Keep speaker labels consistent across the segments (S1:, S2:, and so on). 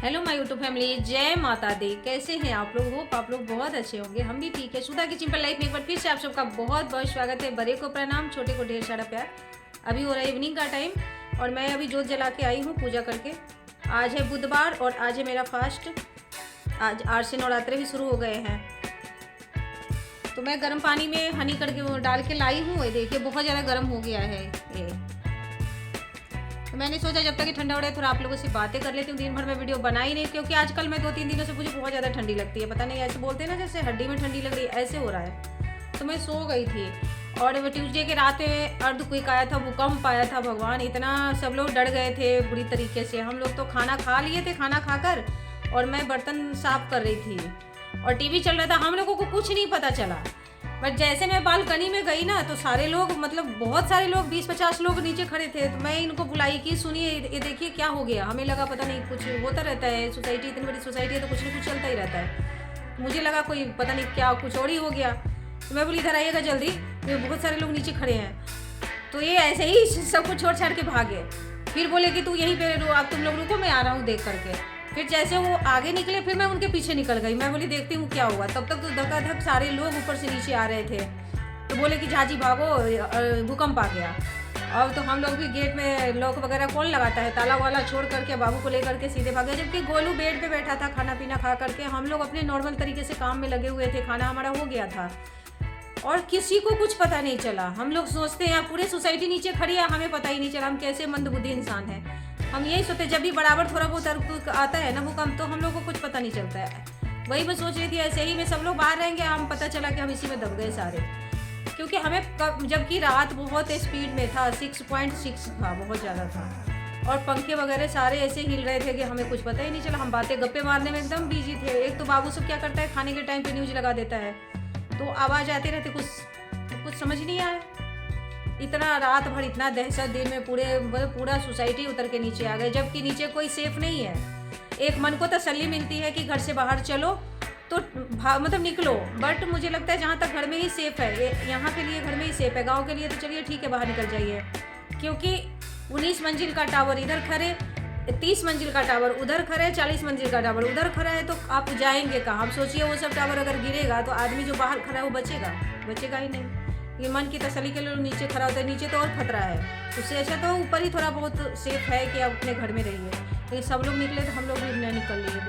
S1: Hello my YouTube family, जय माता दी। कैसे हैं आप लोग? होप आप लोग बहुत अच्छे होंगे। हम भी ठीक है। सुधा की सिंपल लाइफ में एक बार फिर से आप सबका बहुत बहुत स्वागत है। बड़े को प्रणाम, छोटे को ढेर सारा प्यार। अभी हो रहा है इवनिंग का टाइम और मैं अभी जोत जला के आई हूँ पूजा करके। आज है बुधवार और आज है मेरा फास्ट। आज से नवरात्रे भी शुरू हो गए हैं। तो मैं गर्म पानी में हनी करके डाल के लाई हूँ। ये देखिए बहुत ज़्यादा गर्म हो गया है ये। तो मैंने सोचा जब तक कि ठंडा हो रहा है थोड़ा आप लोगों से बातें कर लेती हूँ। दिन भर में वीडियो बना ही नहीं, क्योंकि आजकल मैं 2-3 दिनों से मुझे बहुत ज़्यादा ठंडी लगती है। पता नहीं, ऐसे बोलते हैं ना जैसे हड्डी में ठंडी लग रही है, ऐसे हो रहा है। तो मैं सो गई थी और ट्यूसडे के रात में अर्थक्वेक आया था, भूकंप आया था। भगवान, इतना सब लोग डर गए थे बुरी तरीके से। हम लोग तो खाना खा लिए थे, खाना खाकर और मैं बर्तन साफ कर रही थी और टीवी चल रहा था। हम लोगों को कुछ नहीं पता चला। बट जैसे मैं बालकनी में गई ना तो सारे लोग, मतलब बहुत सारे लोग, 20-50 लोग नीचे खड़े थे। तो मैं इनको बुलाई कि सुनिए, ये देखिए क्या हो गया। हमें लगा पता नहीं कुछ होता रहता है, सोसाइटी इतनी बड़ी सोसाइटी है तो कुछ ना कुछ चलता ही रहता है। मुझे लगा कोई पता नहीं क्या कुछ और ही हो गया। तो मैं बोली इधर आइएगा जल्दी, ये बहुत सारे लोग नीचे खड़े हैं। तो ये ऐसे ही सब कुछ छोड़ छाड़ के भागे। फिर बोले कि तू यहीं पे आप तुम लोग रुको, मैं आ रहा हूँ देख करके। फिर जैसे वो आगे निकले फिर मैं उनके पीछे निकल गई। मैं बोली देखती हूँ क्या हुआ। तब तक तो धक्का-धक सारे लोग ऊपर से नीचे आ रहे थे। तो बोले कि झाजी भागो, भूकंप आ गया। अब तो हम लोग भी गेट में लॉक वगैरह कौन लगाता है, ताला वाला छोड़ करके बाबू को लेकर के सीधे भागे। जबकि गोलू बेड पे बैठा था खाना पीना खा करके। हम लोग अपने नॉर्मल तरीके से काम में लगे हुए थे, खाना हमारा हो गया था और किसी को कुछ पता नहीं चला। हम लोग सोचते हैं पूरे सोसाइटी नीचे खड़ी है, हमें पता ही नहीं चला। हम कैसे मंदबुद्धि इंसान हैं। हम यही सोचते जब भी बराबर थोड़ा बहुत आता है ना भूकंप तो हम लोग को कुछ पता नहीं चलता है। वही मैं सोच रही थी ऐसे ही में सब लोग बाहर रहेंगे, हम पता चला कि हम इसी में दब गए सारे। क्योंकि हमें जबकि रात बहुत स्पीड में था, 6.6 था, बहुत ज़्यादा था और पंखे वगैरह सारे ऐसे हिल रहे थे कि हमें कुछ पता ही नहीं चला। हम बातें गप्पे मारने में एकदम बिजी थे। एक तो बाबू सब क्या करता है, खाने के टाइम पे न्यूज़ लगा देता है तो आवाज़ आते रहते, कुछ समझ नहीं आया। इतना रात भर इतना दहशत, दिन में पूरा सोसाइटी उतर के नीचे आ गए, जबकि नीचे कोई सेफ नहीं है। एक मन को तसल्ली मिलती है कि घर से बाहर चलो तो मतलब निकलो, बट मुझे लगता है जहाँ तक घर में ही सेफ है, यहाँ के लिए घर में ही सेफ है। गांव के लिए तो चलिए ठीक है बाहर निकल जाइए, क्योंकि 19 मंजिल का टावर इधर खड़े, 30 मंजिल का टावर उधर खड़ा है, 40 मंजिल का टावर उधर खड़ा है, तो आप जाएंगे कहाँ? आप सोचिए वो सब टावर अगर गिरेगा तो आदमी जो बाहर खड़ा है वो बचेगा ही नहीं। ये मन की तसल्ली के लिए नीचे खड़ा होता है। नीचे तो और खतरा है, उससे अच्छा तो ऊपर ही थोड़ा बहुत सेफ है कि आप अपने घर में रहिए। लेकिन सब लोग निकले तो हम लोग भी नहीं निकल लिए।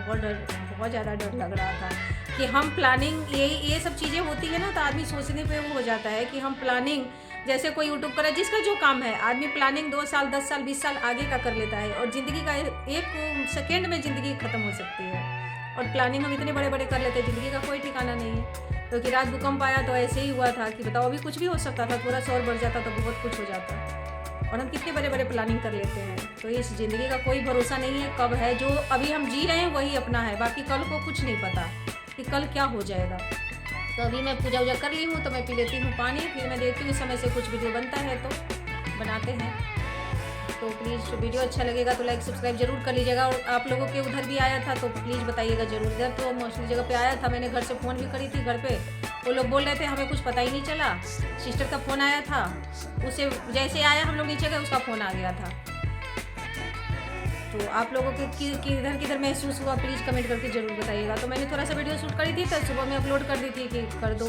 S1: बहुत ज़्यादा डर लग रहा था कि हम प्लानिंग, ये सब चीज़ें होती है ना तो आदमी सोचने पे वो हो जाता है कि हम प्लानिंग, जैसे कोई यूट्यूब करे जिसका जो काम है, आदमी प्लानिंग 2 साल 10 साल 20 साल आगे का कर लेता है और ज़िंदगी का 1 सेकेंड में ज़िंदगी ख़त्म हो सकती है। और प्लानिंग हम इतने बड़े बड़े कर लेते हैं, ज़िंदगी का कोई ठिकाना नहीं है। क्योंकि रात भूकंप आया तो ऐसे ही हुआ था कि बताओ अभी कुछ भी हो सकता था, थोड़ा शोर बढ़ जाता तो बहुत कुछ हो जाता। और हम कितने बड़े बड़े प्लानिंग कर लेते हैं। तो इस ज़िंदगी का कोई भरोसा नहीं है कब है। जो अभी हम जी रहे हैं वही अपना है, बाकी कल को कुछ नहीं पता कि कल क्या हो जाएगा। तो अभी मैं पूजा वूजा कर ली हूँ तो मैं पी लेती हूँ पानी, फिर मैं देखती हूँ इस समय से कुछ वीडियो बनता है तो बनाते हैं। तो प्लीज़ वीडियो अच्छा लगेगा तो लाइक सब्सक्राइब जरूर कर लीजिएगा। और आप लोगों के उधर भी आया था तो प्लीज़ बताइएगा ज़रूर। इधर तो मोस्टली जगह पे आया था, मैंने घर से फ़ोन भी करी थी। घर पे वो लोग बोल रहे थे हमें कुछ पता ही नहीं चला। सिस्टर का फ़ोन आया था, उसे जैसे आया हम लोग नीचे गए उसका फ़ोन आ गया था। तो आप लोगों के किधर महसूस हुआ प्लीज़ कमेंट करके ज़रूर बताइएगा। तो मैंने थोड़ा सा वीडियो शूट करी थी तो सुबह में अपलोड कर दी थी कि कर दो।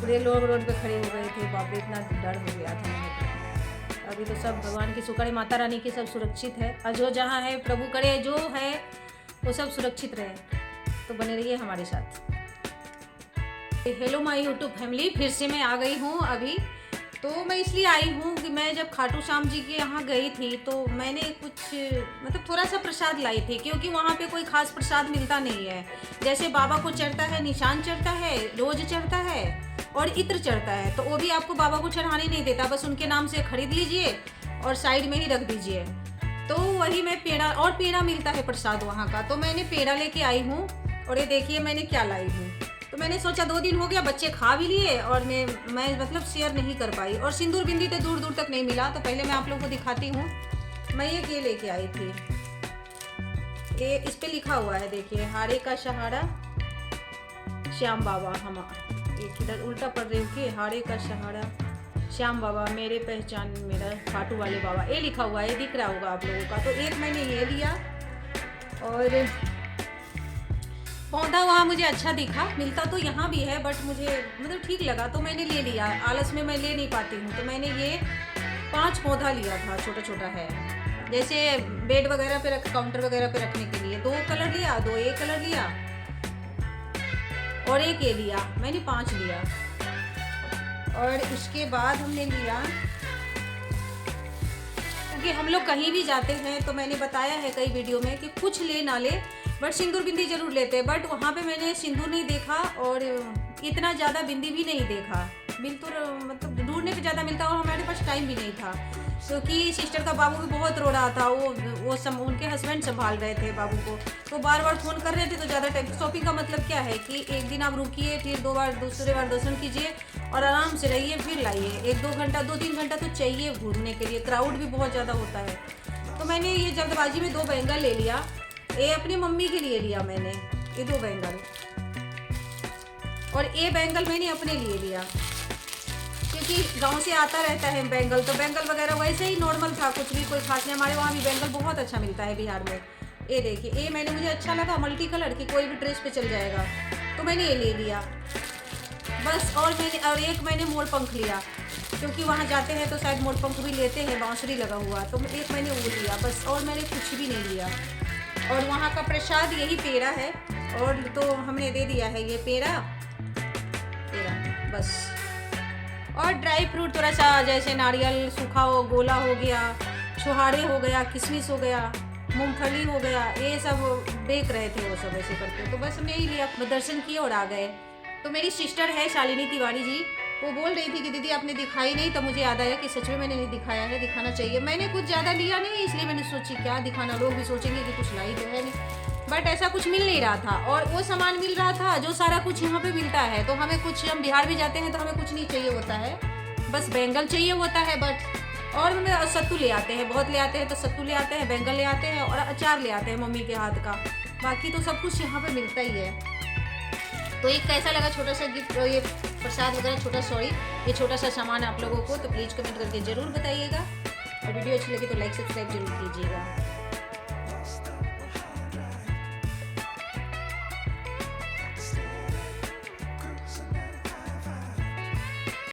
S1: पूरे लोग रोड पे खड़े हो गए थे, बाप रे इतना डर हो गया था मुझे। अभी तो सब भगवान की शुक्र है, माता रानी की सब सुरक्षित है और जो जहाँ है प्रभु करे जो है वो सब सुरक्षित रहे। तो बने रहिए हमारे साथ। हेलो माय यूट्यूब फैमिली, फिर से मैं आ गई हूँ अभी। तो मैं इसलिए आई हूँ कि मैं जब खाटू श्याम जी के यहाँ गई थी तो मैंने कुछ मतलब थोड़ा सा प्रसाद लाई थी, क्योंकि वहाँ पे कोई खास प्रसाद मिलता नहीं है। जैसे बाबा को चढ़ता है, निशान चढ़ता है, रोज चढ़ता है और इत्र चढ़ता है, तो वो भी आपको बाबा को चढ़ाने नहीं देता, बस उनके नाम से खरीद लीजिए और साइड में ही रख दीजिए। तो वही मैं पेड़ा मिलता है प्रसाद वहाँ का, तो मैंने पेड़ा लेके आई हूँ। और ये देखिए मैंने क्या लाई हूँ। तो मैंने सोचा 2 दिन हो गया, बच्चे खा भी लिए और मैं मतलब शेयर नहीं कर पाई। और सिंदूर बिंदी तो दूर दूर तक नहीं मिला, तो पहले मैं आप लोगों को दिखाती हूँ। मैं ये लेके आई थी, ये इस पे लिखा हुआ है देखिए, हारे का सहारा श्याम बाबा। हम एक इधर उल्टा पढ़ रही हूँ कि हारे का सहारा श्याम बाबा मेरे पहचान मेरा खाटू वाले बाबा, ये लिखा हुआ है, दिख रहा होगा आप लोगों का। तो एक मैंने ये लिया और पौधा वहाँ मुझे अच्छा दिखा, मिलता तो यहाँ भी है बट मुझे मतलब ठीक लगा तो मैंने ले लिया। आलस में मैं ले नहीं पाती हूँ, तो मैंने ये 5 पौधा लिया था, छोटा छोटा है, जैसे बेड वगैरह पे रख, काउंटर वगैरह पे रखने के लिए। 2 कलर लिया, 2 ये कलर लिया और एक ये लिया, मैंने 5 लिया। और इसके बाद हमने लिया, क्योंकि हम लोग कहीं भी जाते हैं तो मैंने बताया है कई वीडियो में कि कुछ ले ना ले बट सिंदूर बिंदी जरूर लेते हैं। बट वहाँ पे मैंने सिंदूर नहीं देखा और इतना ज़्यादा बिंदी भी नहीं देखा। बिल तो मतलब ढूंढने पे ज़्यादा मिलता और हमारे पास टाइम भी नहीं था, क्योंकि सिस्टर का बाबू भी बहुत रो रहा था। उनके हस्बैंड संभाल रहे थे बाबू को, तो बार बार फ़ोन कर रहे थे, तो ज़्यादा टाइम। शॉपिंग का मतलब क्या है कि एक दिन आप रुकिए, फिर दूसरे बार दर्शन कीजिए और आराम से रहिए, फिर लाइए। 1-2 घंटा, 2-3 घंटा तो चाहिए घूमने के लिए, क्राउड भी बहुत ज़्यादा होता है। तो मैंने ये जल्दबाजी में 2 बैंगल ले लिया। ये अपनी मम्मी के लिए लिया मैंने, ये 2 बैंगल, और ये बैंगल मैंने अपने लिए लिया, क्योंकि गांव से आता रहता है बैंगल, तो बैंगल वगैरह वैसे ही नॉर्मल था, कुछ भी कोई खास नहीं। हमारे वहाँ भी बैंगल बहुत अच्छा मिलता है बिहार में। ये देखिए, ये मैंने मुझे अच्छा लगा, मल्टी कलर की, कोई भी ड्रेस पे चल जाएगा, तो मैंने ये ले लिया बस। और एक मैंने मोर पंख लिया, क्योंकि वहाँ जाते हैं तो शायद मोर पंख भी लेते हैं, बांसुरी लगा हुआ, तो एक मैंने वो लिया बस। और मैंने कुछ भी नहीं लिया। और वहाँ का प्रसाद यही पेड़ा है, और तो हमने दे दिया है ये पेड़ा बस। और ड्राई फ्रूट थोड़ा सा, जैसे नारियल सूखा हो, गोला हो गया, छुहारे हो गया, किशमिश हो गया, मूंगफली हो गया, ये सब बेच रहे थे वो सब ऐसे करके, तो बस हमने यही लिया, दर्शन किए और आ गए। तो मेरी सिस्टर है शालिनी तिवारी जी, वो बोल रही थी कि दीदी आपने दिखाई नहीं, तो मुझे याद आया कि सच में मैंने नहीं दिखाया है, दिखाना चाहिए। मैंने कुछ ज़्यादा लिया नहीं, इसलिए मैंने सोची क्या दिखाना, लोग भी सोचेंगे कि कुछ लाई तो है नहीं, बट ऐसा कुछ मिल नहीं रहा था। और वो सामान मिल रहा था जो सारा कुछ यहाँ पे मिलता है, तो हमें कुछ, हम बिहार भी जाते हैं तो हमें कुछ नहीं चाहिए होता है, बस बैंगल चाहिए होता है बट। और हमें सत्तू ले आते हैं, बहुत ले आते हैं, तो सत्तू ले आते हैं, बैंगल ले आते हैं और अचार ले आते हैं मम्मी के हाथ का, बाकी तो सब कुछ यहाँ पे मिलता ही है। तो एक कैसा लगा छोटा सा गिफ्ट, ये प्रसाद वगैरह, ये छोटा सा सामान आप लोगों को, तो प्लीज़ कमेंट करके ज़रूर बताइएगा। और वीडियो अच्छी लगी तो लाइक सब्सक्राइब जरूर कीजिएगा।